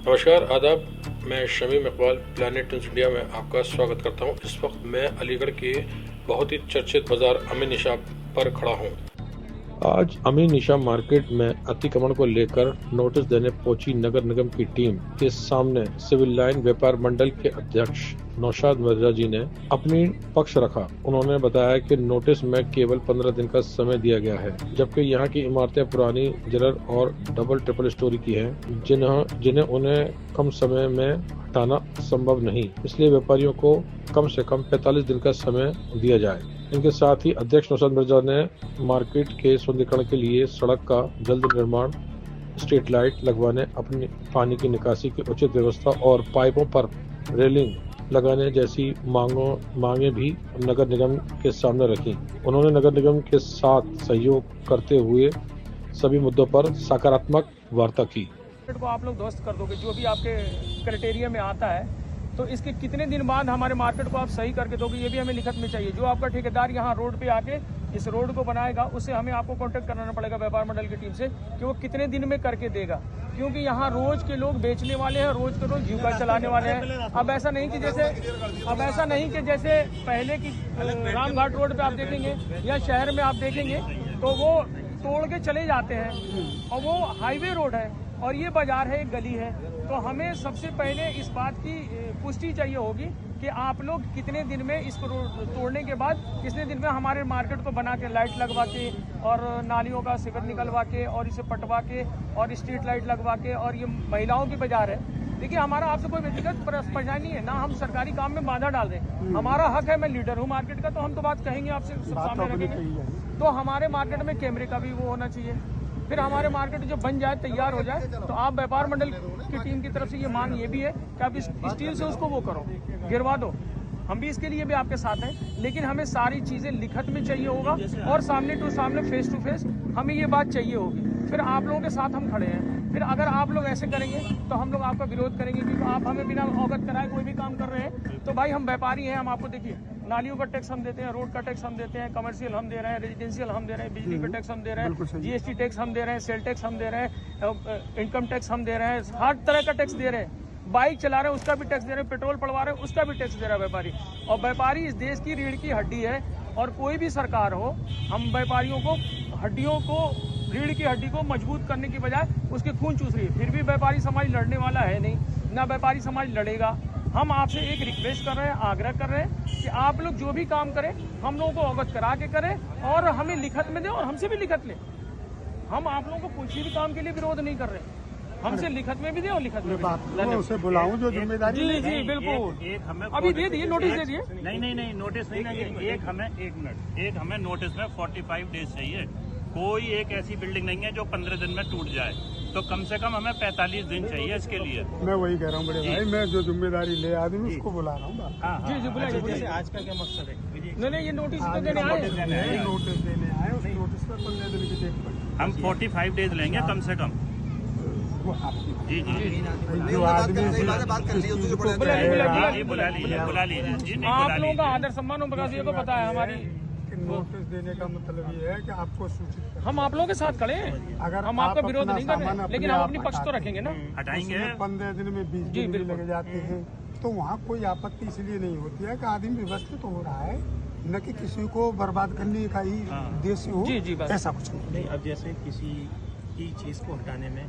नमस्कार, आदाब। मैं Shamim Iqbal planet news India में आपका स्वागत करता हूं। इस वक्त मैं अलीगढ़ के बहुत ही चर्चित बाजार अमीन निशा पर खड़ा हूं। आज अमीन निशा मार्केट में अतिक्रमण को लेकर नोटिस देने पहुंची नगर निगम की टीम के सामने सिविल लाइन व्यापार मंडल के अध्यक्ष नौशाद मिर्जा जी ने अपनी पक्ष रखा। उन्होंने बताया कि नोटिस में केवल 15 दिन का समय दिया गया है, जबकि यहाँ की इमारतें पुरानी जरर और डबल ट्रिपल स्टोरी की हैं, जिन्हें उन्हें कम समय में हटाना संभव नहीं, इसलिए व्यापारियों को कम से कम 45 दिन का समय दिया जाए। इनके साथ ही अध्यक्ष नौशाद मिर्जा ने मार्केट के सौंदर्यीकरण के लिए सड़क का जल्द निर्माण, स्ट्रीट लाइट लगवाने, अपनी पानी की निकासी की उचित व्यवस्था और पाइपों पर रेलिंग लगाने जैसी मांगे भी नगर निगम के सामने रखी। उन्होंने नगर निगम के साथ सहयोग करते हुए सभी मुद्दों पर सकारात्मक वार्ता की। को आप लोग ध्वस्त कर दोगे, जो भी आपके क्राइटेरिया में आता है, तो इसके कितने दिन बाद हमारे मार्केट को आप सही करके दोगे, ये भी हमें लिखत में चाहिए। जो आपका ठेकेदार यहाँ रोड पे आके इस रोड को बनाएगा, उससे हमें आपको कांटेक्ट कराना पड़ेगा व्यापार मंडल की टीम से कि वो कितने दिन में करके देगा, क्योंकि यहाँ रोज के लोग बेचने वाले हैं, रोज के रोज जीविका चलाने वाले हैं। अब ऐसा नहीं कि जैसे पहले की रामघाट रोड पे आप देखेंगे या शहर में आप देखेंगे तो वो तोड़ के चले जाते हैं, और वो हाईवे रोड है और ये बाजार है, एक गली है। तो हमें सबसे पहले इस बात की पुष्टि चाहिए होगी कि आप लोग कितने दिन में इसको तोड़ने के बाद कितने दिन में हमारे मार्केट को बना के, लाइट लगवा के और नालियों का सिवर निकलवा के और इसे पटवा के और स्ट्रीट लाइट लगवा के, और ये महिलाओं की बाजार है। देखिए, हमारा आपसे कोई व्यक्तिगत परेशानी नहीं है, ना हम सरकारी काम में बाधा डाल रहे हैं। हमारा हक है, मैं लीडर हूँ मार्केट का, तो हम तो बात कहेंगे, आपसे सामने रखेंगे। तो हमारे मार्केट में कैमरे का भी वो होना चाहिए। फिर हमारे मार्केट जो बन जाए, तैयार हो जाए, तो आप व्यापार मंडल की टीम की तरफ से ये मांग ये भी है कि आप इस स्टील से उसको वो करो, गिरवा दो। हम भी इसके लिए भी आपके साथ हैं, लेकिन हमें सारी चीजें लिखत में चाहिए होगा और सामने टू सामने, फेस टू फेस हमें ये बात चाहिए होगी। फिर आप लोगों के साथ हम खड़े हैं। फिर अगर आप लोग ऐसे करेंगे तो हम लोग आपका विरोध करेंगे, क्योंकि आप हमें बिना अवगत कराए कोई भी काम कर रहे हैं। तो भाई, हम व्यापारी हैं, हम आपको देखिए, नालियों का टैक्स हम देते हैं, रोड का टैक्स हम देते हैं, कमर्शियल हम दे रहे हैं, रेजिडेंशियल हम दे रहे हैं, बिजली का टैक्स हम दे रहे हैं, जीएसटी टैक्स हम दे रहे हैं, सेल टैक्स हम दे रहे हैं, इनकम टैक्स हम दे रहे हैं, हर तरह का टैक्स दे रहे हैं। बाइक चला रहे हैं उसका भी टैक्स दे रहे हैं, पेट्रोल पड़वा रहे हैं उसका भी टैक्स दे रहा है व्यापारी। और व्यापारी इस देश की रीढ़ की हड्डी है, और कोई भी सरकार हो, हम व्यापारियों को रीढ़ की हड्डी को मजबूत करने की बजाय उसके खून चूस रही है। फिर भी व्यापारी समाज लड़ने वाला है नहीं, ना व्यापारी समाज लड़ेगा। हम आपसे एक रिक्वेस्ट कर रहे हैं, आग्रह कर रहे हैं कि आप लोग जो भी काम करें, हम लोगों को अवगत करा के करें और हमें लिखत में दें, और हमसे भी लिखत लें। हम आप लोगों को किसी भी काम के लिए विरोध नहीं कर रहे, हमसे लिखत में भी दे और लिखत में भी। उसे बुलाऊं जो जिम्मेदारी। जी बिल्कुल, एक हमें अभी दे दिए, नोटिस दे दिए। नहीं नोटिस नहीं, एक हमें नोटिस में 45 डेज चाहिए। कोई एक ऐसी बिल्डिंग नहीं है जो 15 दिन में टूट जाए, तो कम से कम हमें 45 दिन चाहिए इसके लिए। मैं वही कह रहा हूँ बड़े भाई, मैं जो जिम्मेदारी ले आदमी उसको बुला रहा हूँ। जी बुलाइए। आज का क्या मकसद है? नहीं, ये नोटिस तो देने आए, नोटिस देने आए, उस नोटिस पर 15 दिन की डेट पड़ी। हम 45 डेज लेंगे कम से कम। जी जो आदमी बुला लीजिए। आप लोगों का आदर सम्मान और बकासी को पता है हमारी। नोटिस देने का मतलब ये है कि आपको सूचित, हम आप लोगों के साथ खड़े हैं, अगर हम आपका विरोध नहीं कर रहे, लेकिन हम अपनी पक्ष तो रखेंगे ना। हटाएंगे। 15 दिन में 20 दिन भी लग जाते हैं, तो वहाँ कोई आपत्ति इसलिए नहीं होती है कि आदमी व्यवस्थित हो रहा है, न कि किसी को बर्बाद करने का ही उद्देश्य हो। जी बस ऐसा कुछ नहीं। अब जैसे किसी की चीज को हटाने में